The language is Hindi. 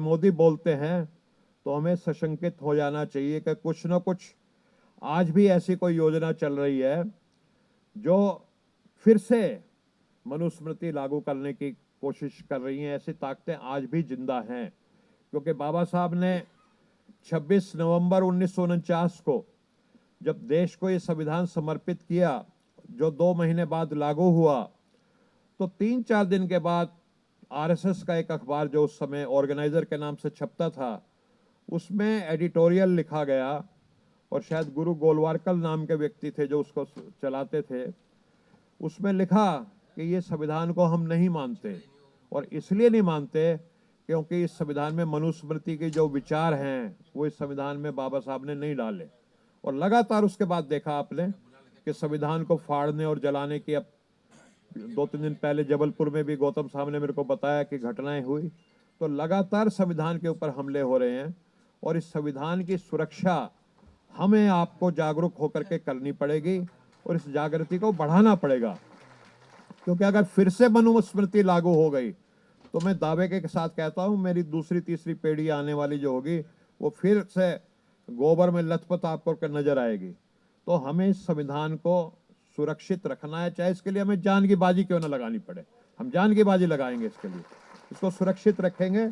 मोदी बोलते हैं तो हमें सशंकित हो जाना चाहिए कि कुछ न कुछ आज भी ऐसी कोई योजना चल रही है जो फिर से मनुस्मृति लागू करने की कोशिश कर रही हैं। ऐसी ताकतें आज भी जिंदा हैं, क्योंकि बाबा साहब ने 26 नवंबर 1949 को जब देश को ये संविधान समर्पित किया, जो 2 महीने बाद लागू हुआ, तो 3-4 दिन के बाद आरएसएस का एक अखबार जो उस समय ऑर्गेनाइजर के नाम से छपता था, उसमें एडिटोरियल लिखा गया, और शायद गुरु गोलवारकल नाम के व्यक्ति थे जो उसको चलाते थे। उसमें लिखा कि ये संविधान को हम नहीं मानते, और इसलिए नहीं मानते क्योंकि इस संविधान में मनुस्मृति के जो विचार हैं वो इस संविधान में बाबा साहब ने नहीं डाले। और लगातार उसके बाद देखा आपने कि संविधान को फाड़ने और जलाने की, अब 2-3 दिन पहले जबलपुर में भी गौतम साहब ने मेरे को बताया कि घटनाएं हुई। तो लगातार संविधान के ऊपर हमले हो रहे हैं, और इस संविधान की सुरक्षा हमें आपको जागरूक होकर के करनी पड़ेगी, और इस जागृति को बढ़ाना पड़ेगा। क्योंकि अगर फिर से मनुस्मृति लागू हो गई तो मैं दावे के साथ कहता हूं, मेरी दूसरी तीसरी पीढ़ी आने वाली जो होगी वो फिर से गोबर में लथपथ आपको नजर आएगी। तो हमें इस संविधान को सुरक्षित रखना है, चाहे इसके लिए हमें जान की बाजी क्यों ना लगानी पड़े, हम जान की बाजी लगाएंगे इसके लिए। इसको सुरक्षित रखेंगे,